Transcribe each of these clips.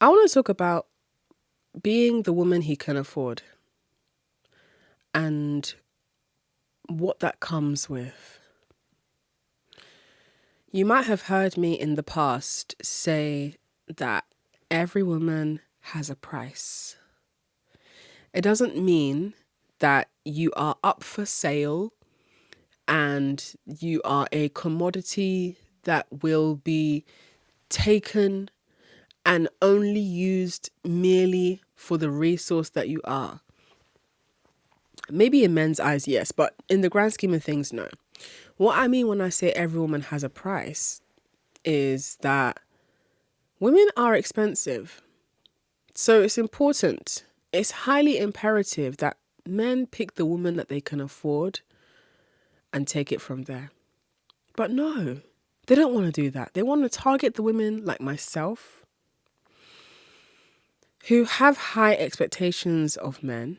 I want to talk about being the woman he can afford and what that comes with. You might have heard me in the past say that every woman has a price. It doesn't mean that you are up for sale and you are a commodity that will be taken and only used merely for the resource that you are. Maybe in men's eyes, yes, but in the grand scheme of things, no. What I mean when I say every woman has a price is that women are expensive. So it's important, it's highly imperative that men pick the woman that they can afford and take it from there. But no, they don't want to do that. They want to target the women like myself who have high expectations of men,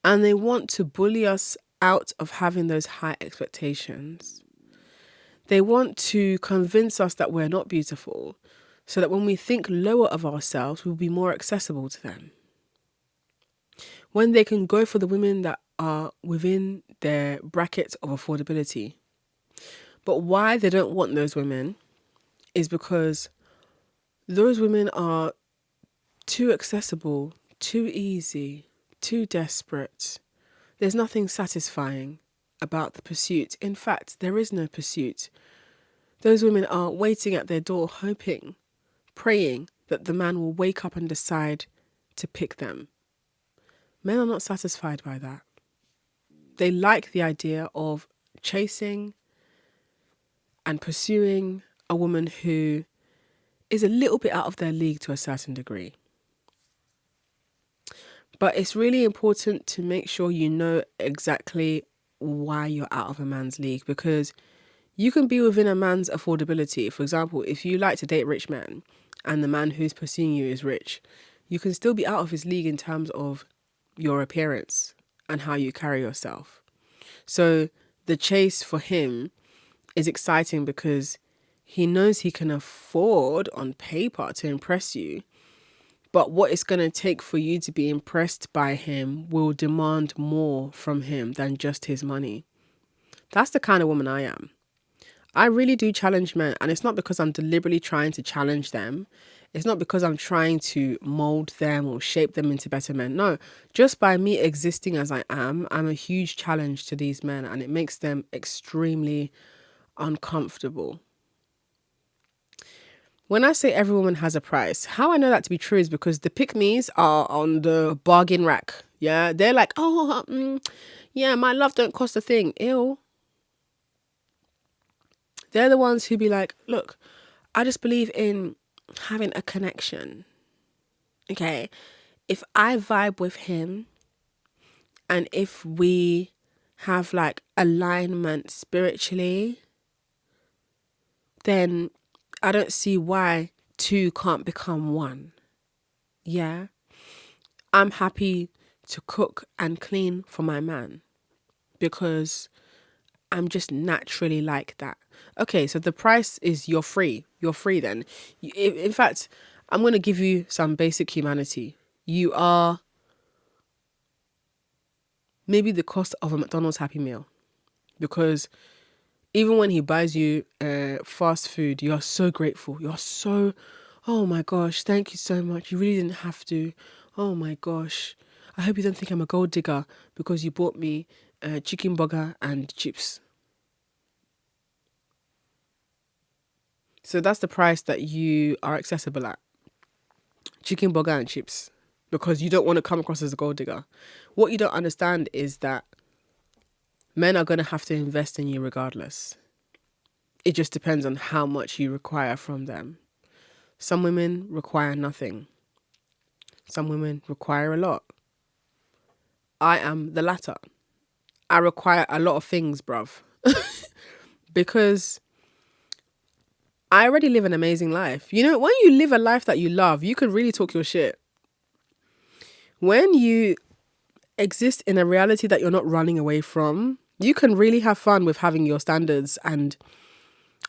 and they want to bully us out of having those high expectations. They want to convince us that we're not beautiful so that when we think lower of ourselves, we'll be more accessible to them. When they can go for the women that are within their bracket of affordability. But why they don't want those women is because those women are too accessible, too easy, too desperate. There's nothing satisfying about the pursuit. In fact, there is no pursuit. Those women are waiting at their door, hoping, praying that the man will wake up and decide to pick them. Men are not satisfied by that. They like the idea of chasing and pursuing a woman who is a little bit out of their league to a certain degree. But it's really important to make sure you know exactly why you're out of a man's league, because you can be within a man's affordability. For example, if you like to date rich men and the man who's pursuing you is rich, you can still be out of his league in terms of your appearance and how you carry yourself. So the chase for him is exciting because he knows he can afford on paper to impress you. But what it's going to take for you to be impressed by him will demand more from him than just his money. That's the kind of woman I am. I really do challenge men, and it's not because I'm deliberately trying to challenge them. It's not because I'm trying to mold them or shape them into better men. No, just by me existing as I am, I'm a huge challenge to these men, and it makes them extremely uncomfortable. When I say every woman has a price, how I know that to be true is because the pick-me's are on the bargain rack. Yeah, they're like, yeah, my love don't cost a thing. Ew. They're the ones who be like, look, I just believe in having a connection. Okay, if I vibe with him and if we have like alignment spiritually, then I don't see why two can't become one. Yeah. I'm happy to cook and clean for my man because I'm just naturally like that. Okay, so the price is you're free. You're free then. In fact, I'm going to give you some basic humanity. You are maybe the cost of a McDonald's Happy Meal, because even when he buys you fast food, you're so grateful. You're so, oh my gosh, thank you so much. You really didn't have to. Oh my gosh. I hope you don't think I'm a gold digger because you bought me chicken burger and chips. So that's the price that you are accessible at. Chicken burger and chips. Because you don't want to come across as a gold digger. What you don't understand is that men are going to have to invest in you regardless. It just depends on how much you require from them. Some women require nothing. Some women require a lot. I am the latter. I require a lot of things, bruv. Because I already live an amazing life. You know, when you live a life that you love, you can really talk your shit. When you exist in a reality that you're not running away from, you can really have fun with having your standards and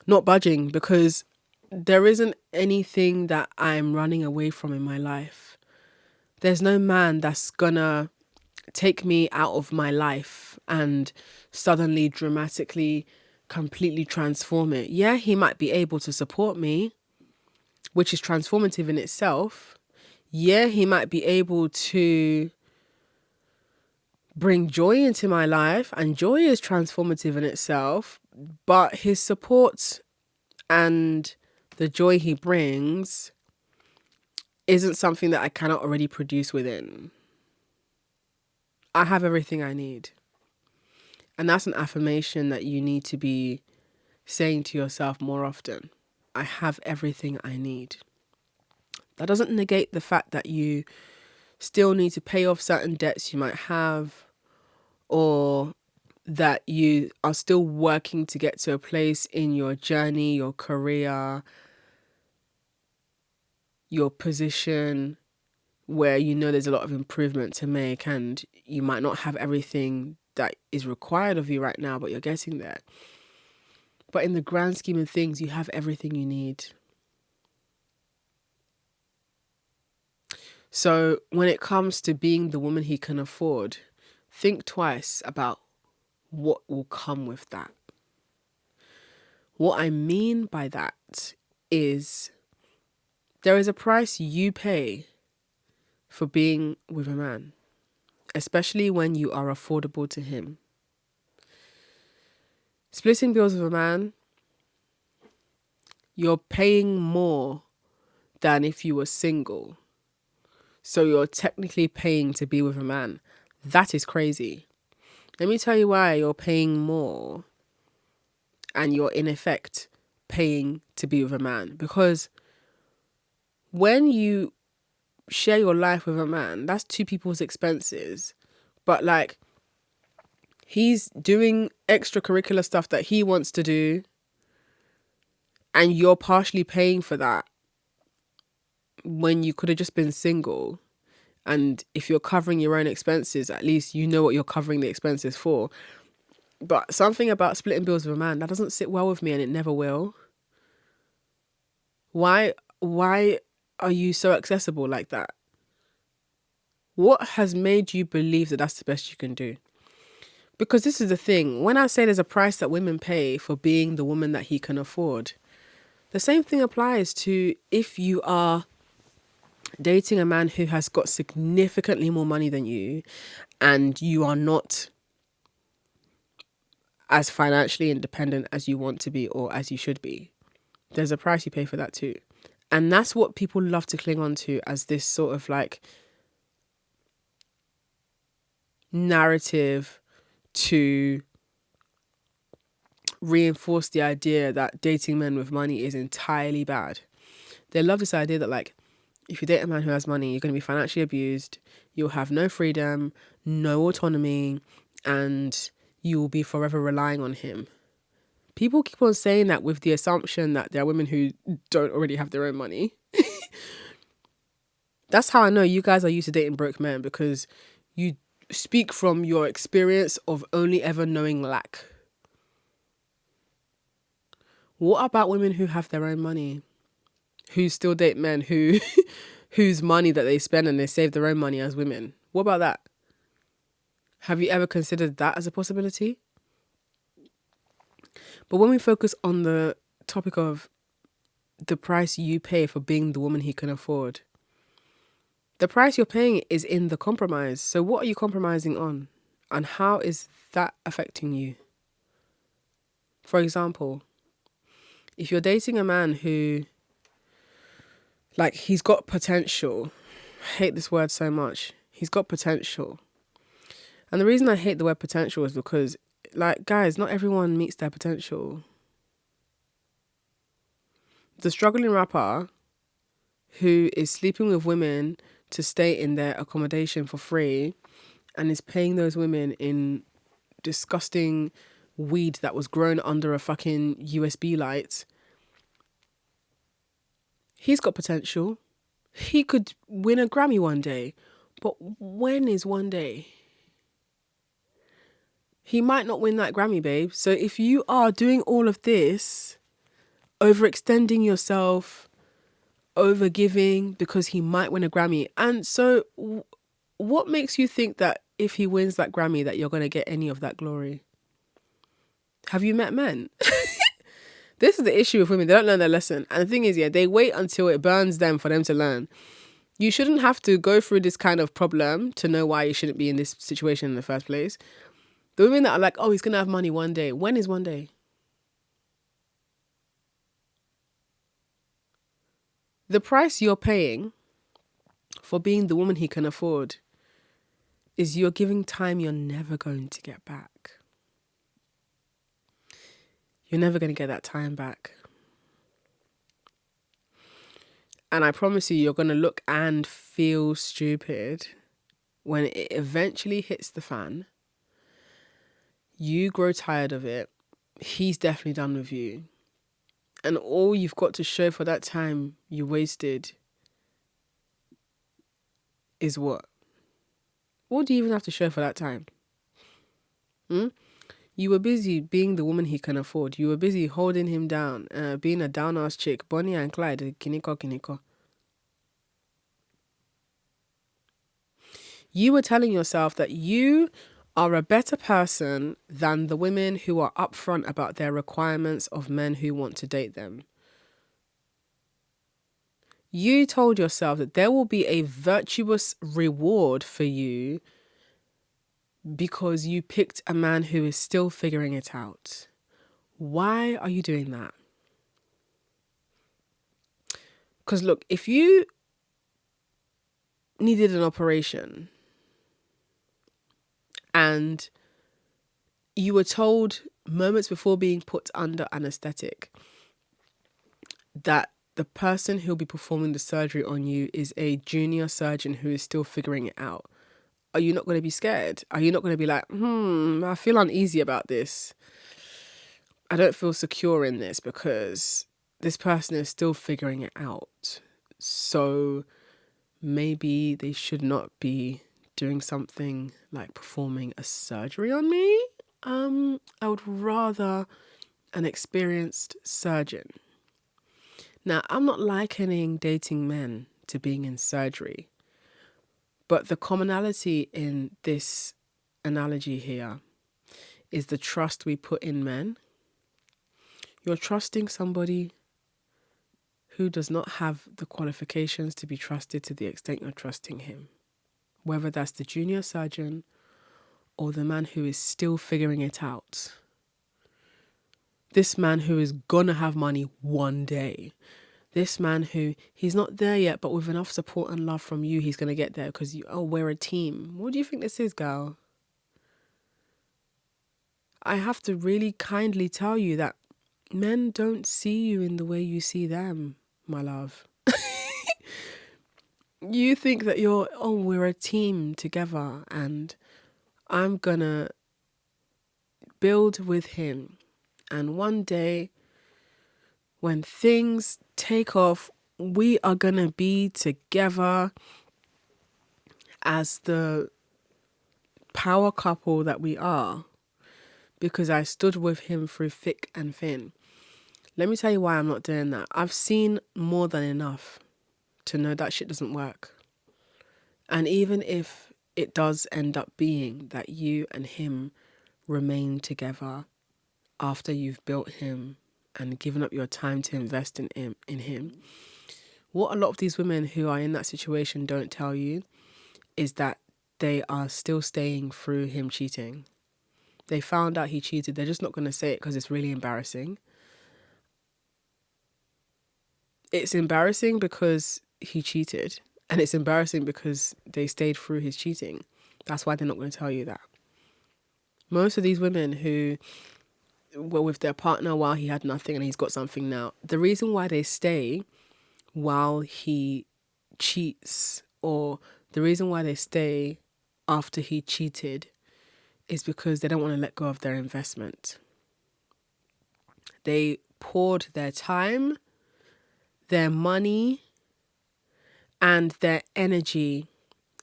not budging, because there isn't anything that I'm running away from in my life. There's no man that's gonna take me out of my life and suddenly dramatically completely transform it. Yeah, he might be able to support me, which is transformative in itself. Yeah, he might be able to bring joy into my life, and joy is transformative in itself, but his support and the joy he brings isn't something that I cannot already produce within. I have everything I need. And that's an affirmation that you need to be saying to yourself more often. I have everything I need. That doesn't negate the fact that you still need to pay off certain debts you might have, or that you are still working to get to a place in your journey, your career, your position, where you know there's a lot of improvement to make, and you might not have everything that is required of you right now, but you're getting there. But in the grand scheme of things, you have everything you need. So when it comes to being the woman he can afford, think twice about what will come with that. What I mean by that is there is a price you pay for being with a man, especially when you are affordable to him. Splitting bills with a man, you're paying more than if you were single. So you're technically paying to be with a man. That is crazy. Let me tell you why you're paying more and you're in effect paying to be with a man. Because when you share your life with a man, that's two people's expenses. But like, he's doing extracurricular stuff that he wants to do, and you're partially paying for that when you could have just been single. And if you're covering your own expenses, at least you know what you're covering the expenses for. But something about splitting bills with a man, that doesn't sit well with me, and it never will. Why are you so accessible like that? What has made you believe that that's the best you can do? Because this is the thing. When I say there's a price that women pay for being the woman that he can afford, the same thing applies to if you are dating a man who has got significantly more money than you and you are not as financially independent as you want to be or as you should be. There's a price you pay for that too. And that's what people love to cling on to as this sort of like narrative to reinforce the idea that dating men with money is entirely bad. They love this idea that like, if you date a man who has money, you're going to be financially abused, you'll have no freedom, no autonomy, and you will be forever relying on him. People keep on saying that with the assumption that there are women who don't already have their own money. That's how I know you guys are used to dating broke men, because you speak from your experience of only ever knowing lack. What about women who have their own money, who still date men who whose money that they spend and they save their own money as women? What about that? Have you ever considered that as a possibility? But when we focus on the topic of the price you pay for being the woman he can afford, the price you're paying is in the compromise. So what are you compromising on? And how is that affecting you? For example, if you're dating a man who, like, he's got potential. I hate this word so much. He's got potential. And the reason I hate the word potential is because, like, guys, not everyone meets their potential. The struggling rapper who is sleeping with women to stay in their accommodation for free and is paying those women in disgusting weed that was grown under a fucking USB light, he's got potential. He could win a Grammy one day. But when is one day? He might not win that Grammy, babe. So if you are doing all of this overextending yourself, over giving because he might win a Grammy. And so what makes you think that if he wins that Grammy that you're going to get any of that glory? Have you met men? This is the issue with women. They don't learn their lesson. And the thing is, they wait until it burns them for them to learn. You shouldn't have to go through this kind of problem to know why you shouldn't be in this situation in the first place. The women that are like, oh, he's going to have money one day. When is one day? The price you're paying for being the woman he can afford is you're giving time you're never going to get back. You're never going to get that time back. And I promise you, you're going to look and feel stupid when it eventually hits the fan. You grow tired of it. He's definitely done with you. And all you've got to show for that time you wasted is what? What do you even have to show for that time? You were busy being the woman he can afford. You were busy holding him down, being a down-ass chick. Bonnie and Clyde, kiniko. You were telling yourself that you are a better person than the women who are upfront about their requirements of men who want to date them. You told yourself that there will be a virtuous reward for you because you picked a man who is still figuring it out. Why are you doing that? Because look, if you needed an operation and you were told moments before being put under anesthetic that the person who'll be performing the surgery on you is a junior surgeon who is still figuring it out, are you not going to be scared? Are you not going to be like, I feel uneasy about this. I don't feel secure in this because this person is still figuring it out. So maybe they should not be doing something like performing a surgery on me. I would rather an experienced surgeon. Now, I'm not likening dating men to being in surgery, but the commonality in this analogy here is the trust we put in men. You're trusting somebody who does not have the qualifications to be trusted to the extent you're trusting him. Whether that's the junior surgeon or the man who is still figuring it out. This man who is gonna have money one day. This man who, he's not there yet, but with enough support and love from you, he's gonna get there because we're a team. What do you think this is, girl? I have to really kindly tell you that men don't see you in the way you see them, my love. You think that we're a team together and I'm gonna build with him. And one day, when things take off, we are gonna be together as the power couple that we are. Because I stood with him through thick and thin. Let me tell you why I'm not doing that. I've seen more than enough to know that shit doesn't work. And even if it does end up being that you and him remain together after you've built him and given up your time to invest in him, what a lot of these women who are in that situation don't tell you is that they are still staying through him cheating. They found out he cheated. They're just not going to say it because it's really embarrassing. It's embarrassing because he cheated. And it's embarrassing because they stayed through his cheating. That's why they're not going to tell you that. Most of these women who were with their partner while he had nothing and he's got something now, the reason why they stay while he cheats, or the reason why they stay after he cheated, is because they don't want to let go of their investment. They poured their time, their money, and their energy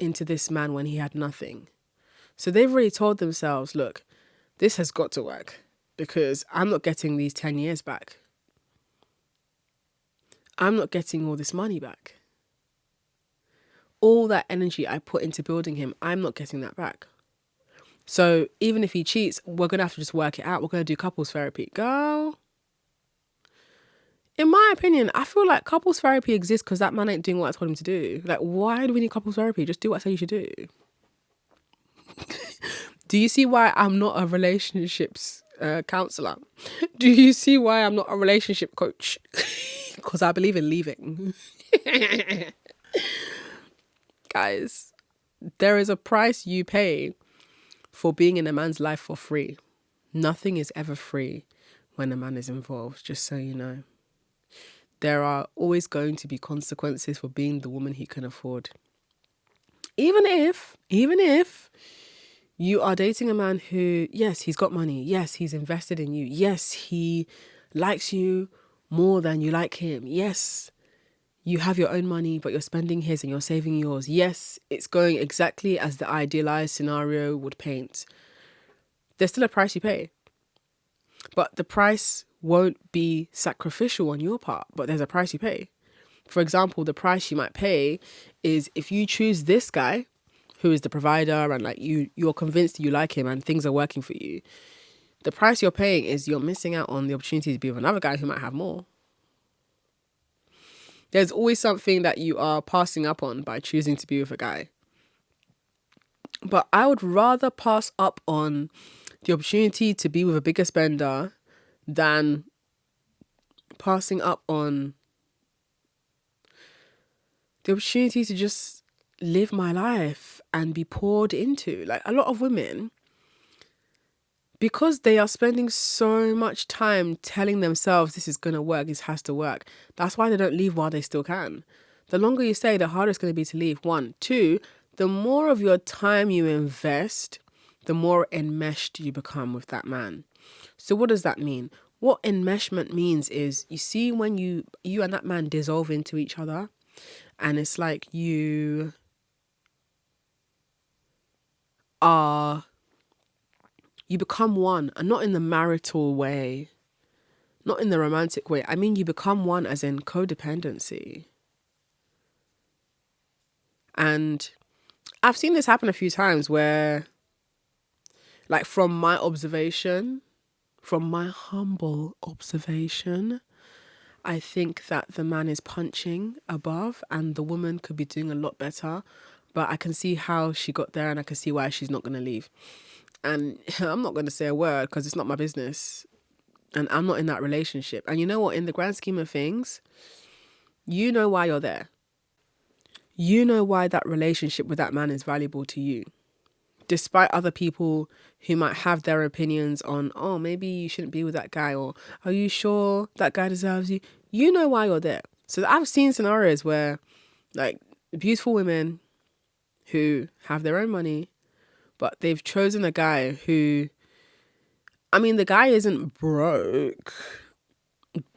into this man when he had nothing. So they've already told themselves, look, this has got to work because I'm not getting these 10 years back. I'm not getting all this money back. All that energy I put into building him, I'm not getting that back. So even if he cheats, we're going to have to just work it out. We're going to do couples therapy. Girl, in my opinion, I feel like couples therapy exists because that man ain't doing what I told him to do. Like, why do we need couples therapy? Just do what I say you should do. Do you see why I'm not a relationships counselor? Do you see why I'm not a relationship coach? Because I believe in leaving. Guys, there is a price you pay for being in a man's life for free. Nothing is ever free when a man is involved, just so you know. There are always going to be consequences for being the woman he can afford. Even if you are dating a man who, yes, he's got money. Yes, he's invested in you. Yes, he likes you more than you like him. Yes, you have your own money, but you're spending his and you're saving yours. Yes, it's going exactly as the idealized scenario would paint. There's still a price you pay. But the price won't be sacrificial on your part, but there's a price you pay. For example, the price you might pay is if you choose this guy who is the provider and like you're convinced you like him and things are working for you. The price you're paying is you're missing out on the opportunity to be with another guy who might have more. There's always something that you are passing up on by choosing to be with a guy. But I would rather pass up on the opportunity to be with a bigger spender than passing up on the opportunity to just live my life and be poured into. Like, a lot of women, because they are spending so much time telling themselves this is going to work, this has to work, that's why they don't leave while they still can. The longer you stay, the harder it's going to be to leave. 1, 2, the more of your time you invest, the more enmeshed you become with that man. So what does that mean? What enmeshment means is, you see when you and that man dissolve into each other, and it's like you become one, and not in the marital way, not in the romantic way. I mean, you become one as in codependency. And I've seen this happen a few times where, like, from my humble observation, I think that the man is punching above and the woman could be doing a lot better. But I can see how she got there and I can see why she's not going to leave. And I'm not going to say a word because it's not my business. And I'm not in that relationship. And you know what? In the grand scheme of things, you know why you're there. You know why that relationship with that man is valuable to you. Despite other people who might have their opinions on, oh, maybe you shouldn't be with that guy, or are you sure that guy deserves you? You know why you're there. So I've seen scenarios where, like, beautiful women who have their own money, but they've chosen a guy who, I mean, the guy isn't broke,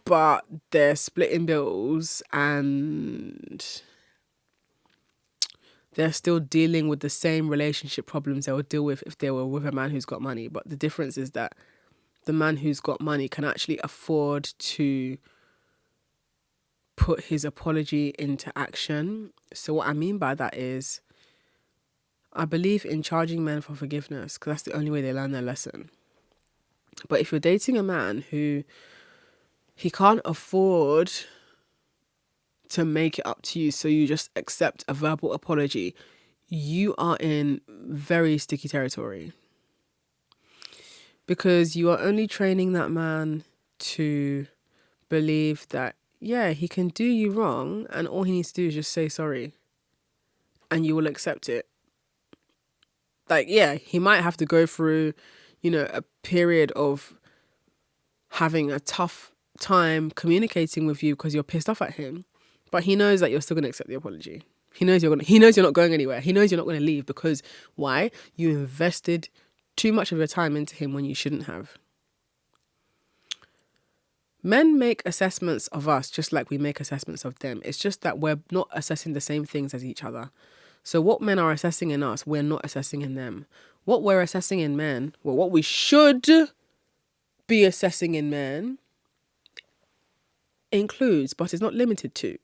but they're splitting bills and they're still dealing with the same relationship problems they would deal with if they were with a man who's got money. But the difference is that the man who's got money can actually afford to put his apology into action. So what I mean by that is, I believe in charging men for forgiveness because that's the only way they learn their lesson. But if you're dating a man who he can't afford to make it up to you, so you just accept a verbal apology, you are in very sticky territory. Because you are only training that man to believe that, yeah, he can do you wrong and all he needs to do is just say sorry and you will accept it. Like, yeah, he might have to go through, a period of having a tough time communicating with you because you're pissed off at him. But he knows that you're still going to accept the apology. He knows you're not going anywhere. He knows you're not going to leave because why? You invested too much of your time into him when you shouldn't have. Men make assessments of us just like we make assessments of them. It's just that we're not assessing the same things as each other. So what men are assessing in us, we're not assessing in them. What we're assessing in men, well, what we should be assessing in men includes, but is not limited to,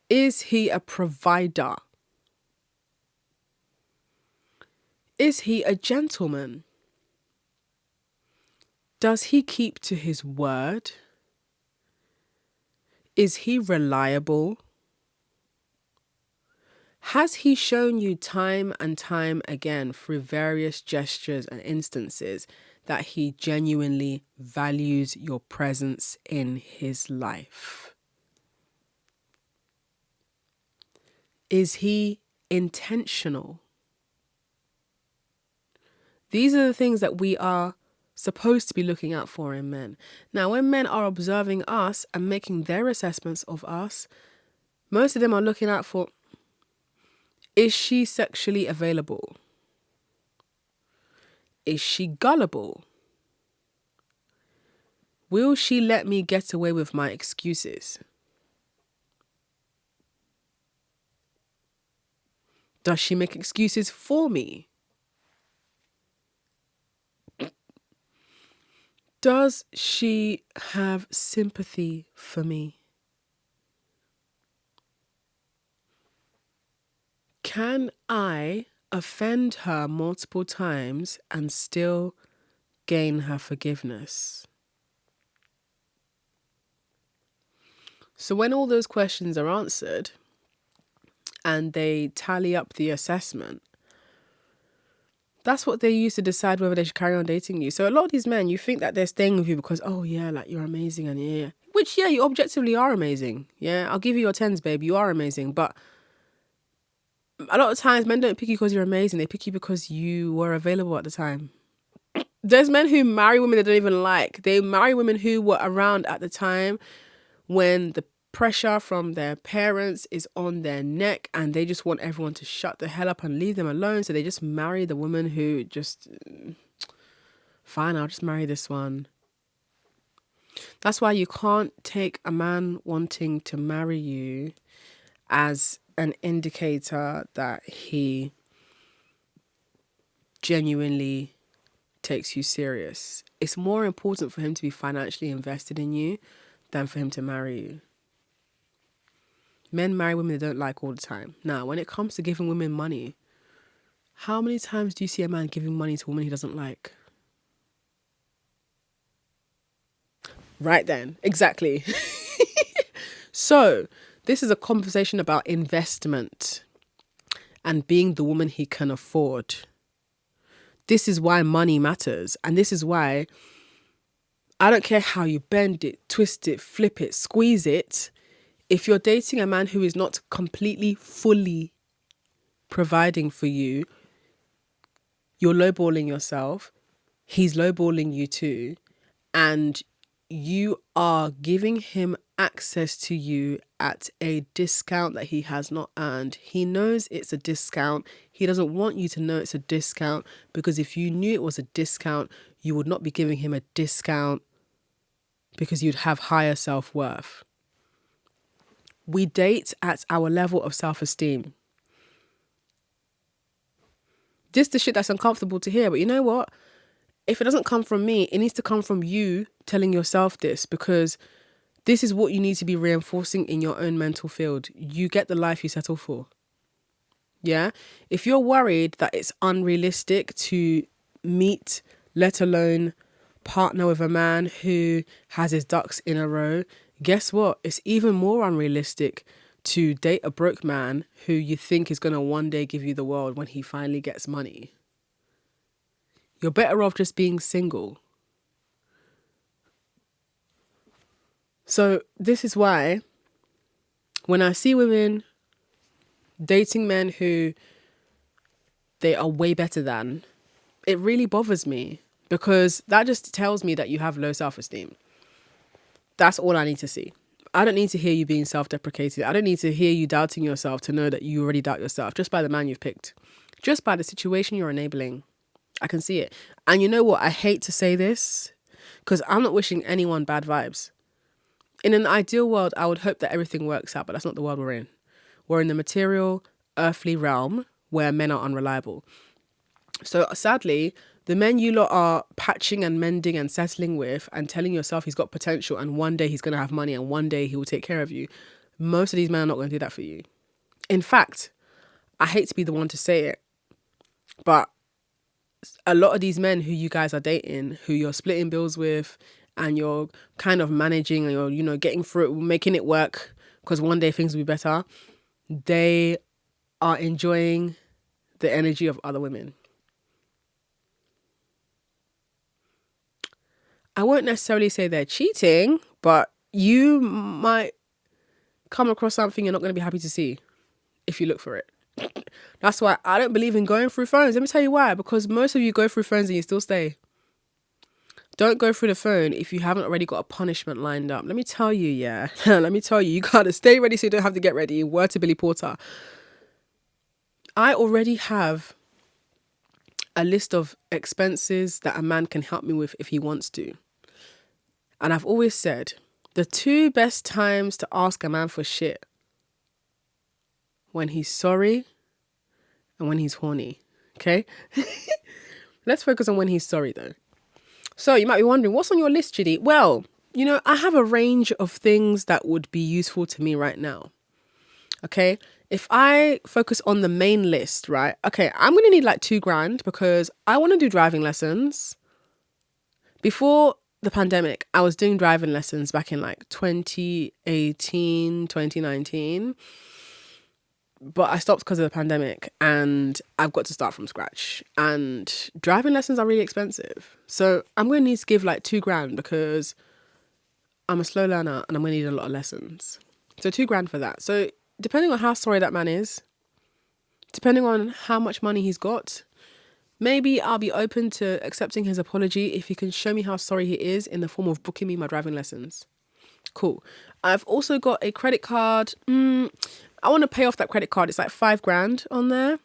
is he a provider? Is he a gentleman? Does he keep to his word? Is he reliable? Has he shown you time and time again through various gestures and instances that he genuinely values your presence in his life? Is he intentional? These are the things that we are supposed to be looking out for in men. Now, when men are observing us and making their assessments of us, most of them are looking out for, is she sexually available? Is she gullible? Will she let me get away with my excuses? Does she make excuses for me? Does she have sympathy for me? Can I offend her multiple times and still gain her forgiveness? So when all those questions are answered and they tally up the assessment, that's what they use to decide whether they should carry on dating you. So a lot of these men, you think that they're staying with you because, oh yeah, like you're amazing and yeah. Which, yeah, you objectively are amazing. Yeah, I'll give you your tens, babe. You are amazing. But a lot of times men don't pick you because you're amazing. They pick you because you were available at the time. There's men who marry women they don't even like. They marry women who were around at the time when the pressure from their parents is on their neck and they just want everyone to shut the hell up and leave them alone. So they just marry the woman who just, fine, I'll just marry this one. That's why you can't take a man wanting to marry you as an indicator that he genuinely takes you serious. It's more important for him to be financially invested in you than for him to marry you. Men marry women they don't like all the time. Now, when it comes to giving women money, how many times do you see a man giving money to a woman he doesn't like? Right then, exactly. So, this is a conversation about investment and being the woman he can afford. This is why money matters. And this is why I don't care how you bend it, twist it, flip it, squeeze it. If you're dating a man who is not completely, fully providing for you, you're lowballing yourself. He's lowballing you too. And you are giving him access to you at a discount that he has not earned. He knows it's a discount. He doesn't want you to know it's a discount, because if you knew it was a discount, you would not be giving him a discount because you'd have higher self-worth. We date at our level of self-esteem. This is the shit that's uncomfortable to hear, but you know what? If it doesn't come from me, it needs to come from you telling yourself this, because this is what you need to be reinforcing in your own mental field. You get the life you settle for. Yeah? If you're worried that it's unrealistic to meet, let alone partner with a man who has his ducks in a row, guess what? It's even more unrealistic to date a broke man who you think is going to one day give you the world when he finally gets money. You're better off just being single. So this is why when I see women dating men who they are way better than, it really bothers me, because that just tells me that you have low self-esteem. That's all I need to see. I don't need to hear you being self-deprecating. I don't need to hear you doubting yourself to know that you already doubt yourself just by the man you've picked. Just by the situation you're enabling. I can see it. And you know what? I hate to say this because I'm not wishing anyone bad vibes. In an ideal world, I would hope that everything works out, but that's not the world we're in. We're in the material, earthly realm where men are unreliable. So sadly, The men you lot are patching and mending and settling with and telling yourself he's got potential and one day he's going to have money and one day he will take care of you. Most of these men are not going to do that for you. In fact, I hate to be the one to say it, but a lot of these men who you guys are dating, who you're splitting bills with and you're kind of managing and you're, getting through it, making it work because one day things will be better, they are enjoying the energy of other women. I won't necessarily say they're cheating, but you might come across something you're not going to be happy to see if you look for it. That's why I don't believe in going through phones. Let me tell you why. Because most of you go through phones and you still stay. Don't go through the phone if you haven't already got a punishment lined up. Let me tell you, you gotta stay ready so you don't have to get ready. Word to Billy Porter. I already have a list of expenses that a man can help me with if he wants to. And I've always said, the two best times to ask a man for shit: when he's sorry and when he's horny. Okay? Let's focus on when he's sorry though. So you might be wondering, what's on your list, Chidi? Well, I have a range of things that would be useful to me right now. Okay? If I focus on the main list, right? Okay, I'm going to need like $2,000 because I want to do driving lessons. Before the pandemic, I was doing driving lessons back in like 2018, 2019. But I stopped because of the pandemic and I've got to start from scratch. And driving lessons are really expensive. So I'm going to need to give like $2,000 because I'm a slow learner and I'm going to need a lot of lessons. So $2,000 for that. So depending on how sorry that man is, depending on how much money he's got, maybe I'll be open to accepting his apology if he can show me how sorry he is in the form of booking me my driving lessons. Cool. I've also got a credit card. I want to pay off that credit card. It's like $5,000 on there.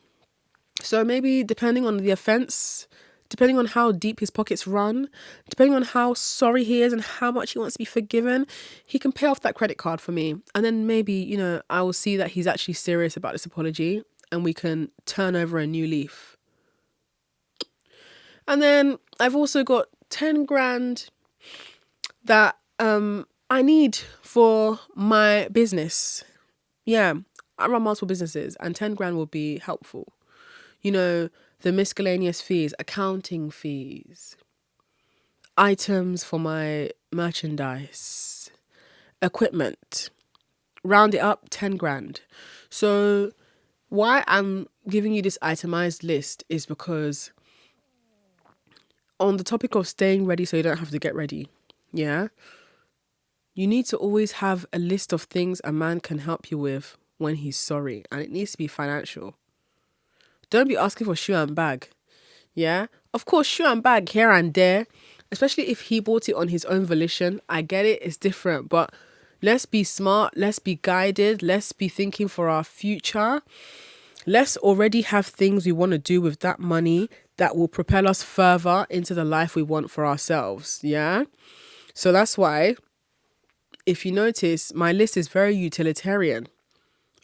So maybe depending on the offense, depending on how deep his pockets run, depending on how sorry he is and how much he wants to be forgiven, he can pay off that credit card for me. And then maybe, I will see that he's actually serious about this apology and we can turn over a new leaf. And then I've also got $10,000 that I need for my business. Yeah, I run multiple businesses and $10,000 will be helpful. The miscellaneous fees, accounting fees, items for my merchandise, equipment. Round it up, $10,000. So why I'm giving you this itemized list is because on the topic of staying ready so you don't have to get ready, yeah, you need to always have a list of things a man can help you with when he's sorry, and it needs to be financial. Don't be asking for shoe and bag. Yeah, of course, shoe and bag here and there, especially if he bought it on his own volition. I get it, it's different, but let's be smart, let's be guided, let's be thinking for our future. Let's already have things we want to do with that money that will propel us further into the life we want for ourselves. Yeah, so that's why, if you notice, my list is very utilitarian.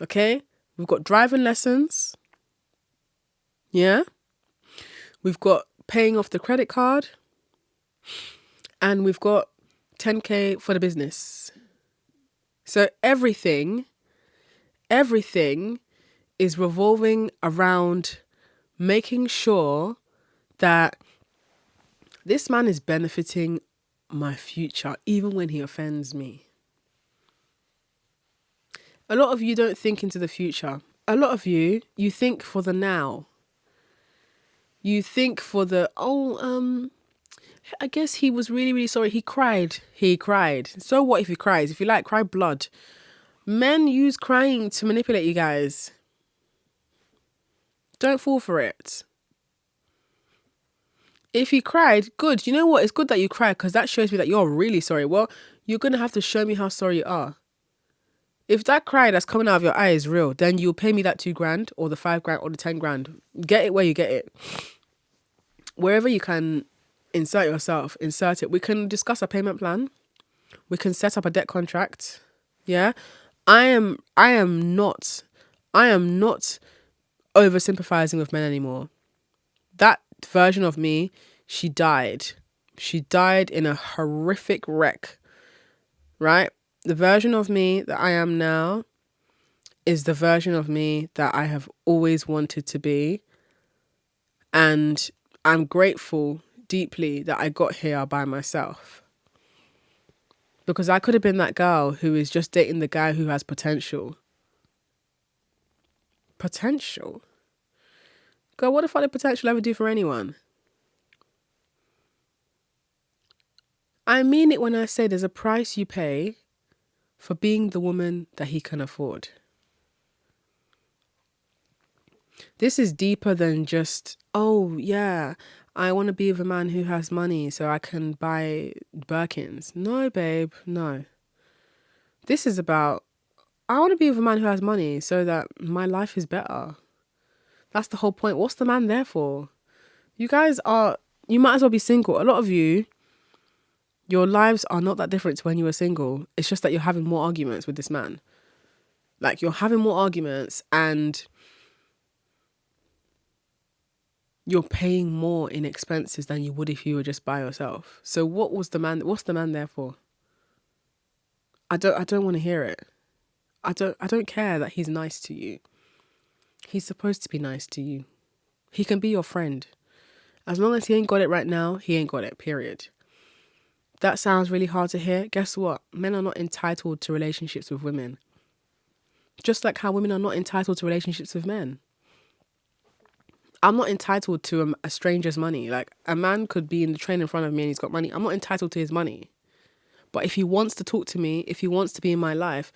Okay, we've got driving lessons. Yeah, we've got paying off the credit card, and we've got $10,000 for the business. So everything is revolving around making sure that this man is benefiting my future, even when he offends me. A lot of you don't think into the future. A lot of you think for the now. You think for the, I guess he was really, really sorry. He cried. So what if he cries? If you like, cry blood. Men use crying to manipulate you guys. Don't fall for it. If he cried, good. You know what? It's good that you cried because that shows me that you're really sorry. Well, you're going to have to show me how sorry you are. If that cry that's coming out of your eye is real, then you'll pay me that $2,000 or the $5,000 or the $10,000. Get it where you get it. Wherever you can insert yourself, insert it. We can discuss a payment plan. We can set up a debt contract. Yeah. I am not oversympathizing with men anymore. That version of me she died. She died in a horrific wreck, right? The version of me that I am now is the version of me that I have always wanted to be. And I'm grateful deeply that I got here by myself. Because I could have been that girl who is just dating the guy who has potential. Potential? Girl, what the fuck did potential ever do for anyone? I mean it when I say there's a price you pay for being the woman that he can afford. This is deeper than just, oh yeah, I want to be with a man who has money so I can buy Birkins. No, babe, no. This is about, I want to be with a man who has money so that my life is better. That's the whole point. What's the man there for? You might as well be single. A lot of you, your lives are not that different to when you were single. It's just that you're having more arguments with this man. Like, you're having more arguments and you're paying more in expenses than you would if you were just by yourself. So what's the man there for? I don't want to hear it. I don't care that he's nice to you. He's supposed to be nice to you. He can be your friend. As long as he ain't got it right now, he ain't got it, period. That sounds really hard to hear. Guess what? Men are not entitled to relationships with women. Just like how women are not entitled to relationships with men. I'm not entitled to a stranger's money. Like, a man could be in the train in front of me and he's got money. I'm not entitled to his money. But if he wants to talk to me, if he wants to be in my life,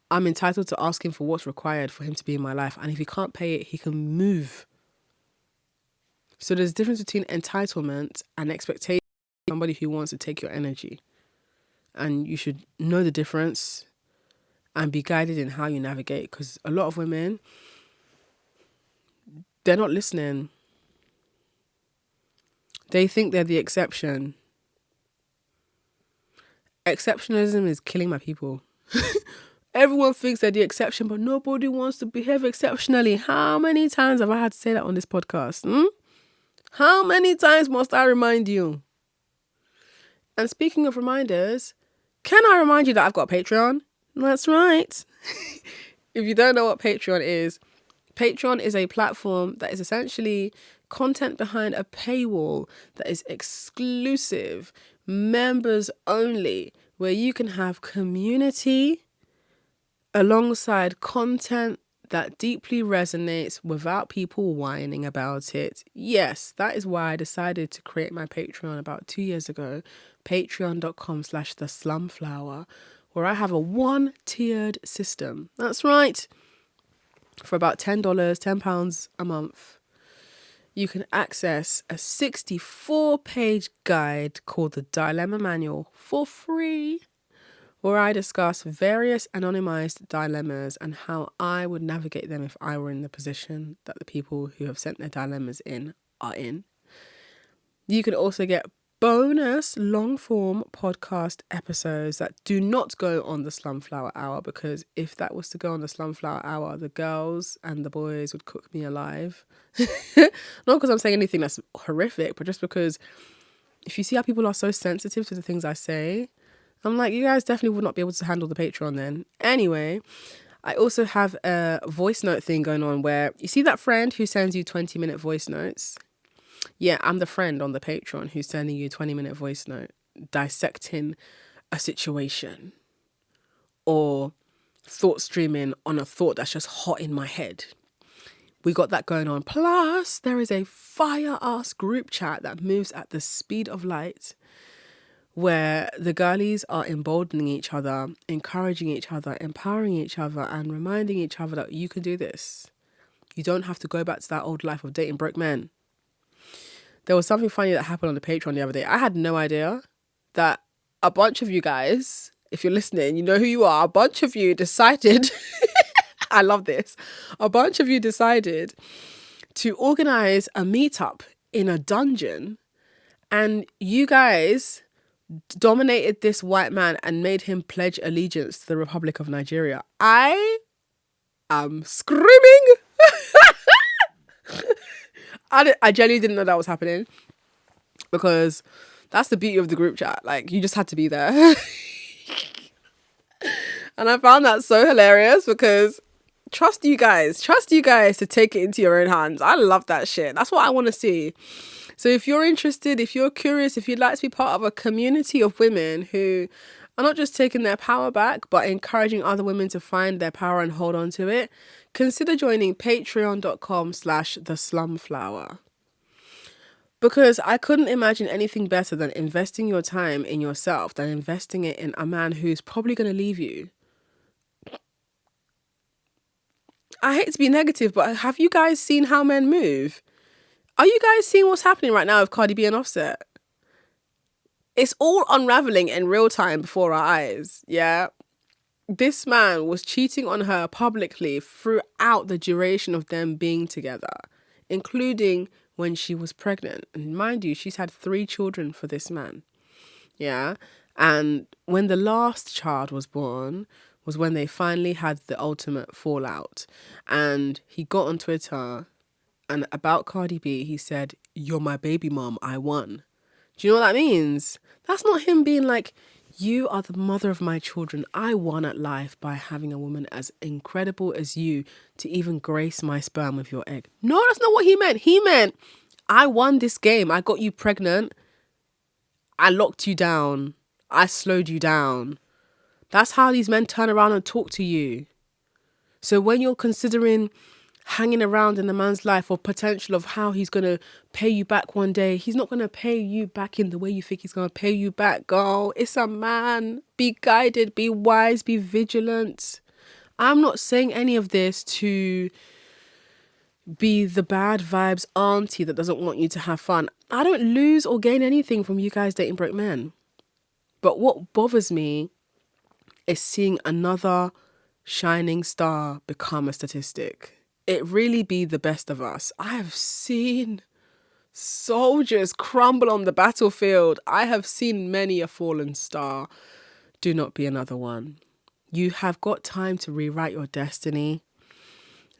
I'm entitled to ask him for what's required for him to be in my life. And if he can't pay it, he can move. So there's a difference between entitlement and expectation. Somebody who wants to take your energy. And you should know the difference and be guided in how you navigate. Because a lot of women, they're not listening. They think they're the exception. Exceptionalism is killing my people. Everyone thinks they're the exception, but nobody wants to behave exceptionally. How many times have I had to say that on this podcast? How many times must I remind you? And speaking of reminders, can I remind you that I've got a Patreon? That's right. If you don't know what Patreon is a platform that is essentially content behind a paywall that is exclusive, members only, where you can have community alongside content that deeply resonates without people whining about it. Yes, that is why I decided to create my Patreon about 2 years ago, patreon.com/theslumflower, where I have a 1-tiered system. That's right. For about $10, £10 a month, you can access a 64-page guide called the Dilemma Manual for free, where I discuss various anonymized dilemmas and how I would navigate them if I were in the position that the people who have sent their dilemmas in are in. You can also get bonus long-form podcast episodes that do not go on the Slumflower Hour, because if that was to go on the Slumflower Hour, the girls and the boys would cook me alive. Not because I'm saying anything that's horrific, but just because if you see how people are so sensitive to the things I say, I'm like, you guys definitely would not be able to handle the Patreon then. Anyway, I also have a voice note thing going on where you see that friend who sends you 20-minute voice notes? Yeah, I'm the friend on the Patreon who's sending you a 20-minute voice note dissecting a situation or thought streaming on a thought that's just hot in my head. We got that going on. Plus, there is a fire-ass group chat that moves at the speed of light, where the girlies are emboldening each other, encouraging each other, empowering each other, and reminding each other that you can do this. You don't have to go back to that old life of dating broke men. There was something funny that happened on the Patreon the other day. I had no idea that a bunch of you guys, if you're listening, you know who you are. A bunch of you decided, I love this, a bunch of you decided to organize a meetup in a dungeon, and you guys dominated this white man and made him pledge allegiance to the Republic of Nigeria. I am screaming. I genuinely didn't know that was happening. because that's the beauty of the group chat. Like, you just had to be there. And I found that so hilarious because trust you guys to take it into your own hands. I love that shit. That's what I want to see. So if you're interested, if you're curious, if you'd like to be part of a community of women who are not just taking their power back, but encouraging other women to find their power and hold on to it, consider joining patreon.com/the Slumflower. Because I couldn't imagine anything better than investing your time in yourself, than investing it in a man who's probably going to leave you. I hate to be negative, but have you guys seen how men move? Are you guys seeing what's happening right now with Cardi B and Offset? It's all unraveling in real time before our eyes, yeah? This man was cheating on her publicly throughout the duration of them being together, including when she was pregnant. And mind you, she's had 3 children for this man, yeah? And when the last child was born was when they finally had the ultimate fallout. And he got on Twitter, and about Cardi B, he said, "You're my baby mom, I won." Do you know what that means? That's not him being like, "You are the mother of my children. I won at life by having a woman as incredible as you to even grace my sperm with your egg." No, that's not what he meant. He meant, I won this game. I got you pregnant. I locked you down. I slowed you down. That's how these men turn around and talk to you. So when you're considering hanging around in a man's life or potential of how he's going to pay you back one day, he's not going to pay you back in the way you think he's going to pay you back, girl. It's a man. Be guided, be wise, be vigilant. I'm not saying any of this to be the bad vibes auntie that doesn't want you to have fun. I don't lose or gain anything from you guys dating broke men. But what bothers me is seeing another shining star become a statistic. It really be the best of us. I have seen soldiers crumble on the battlefield. I have seen many a fallen star. Do not be another one. You have got time to rewrite your destiny.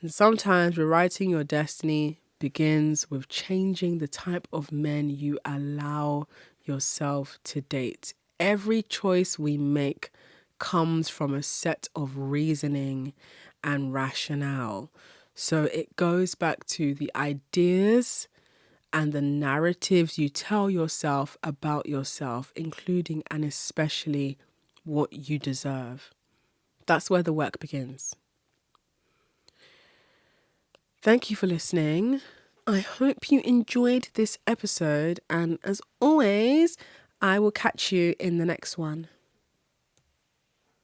And sometimes rewriting your destiny begins with changing the type of men you allow yourself to date. Every choice we make comes from a set of reasoning and rationale. So it goes back to the ideas and the narratives you tell yourself about yourself, including and especially what you deserve. That's where the work begins. Thank you for listening. I hope you enjoyed this episode, and as always, I will catch you in the next one.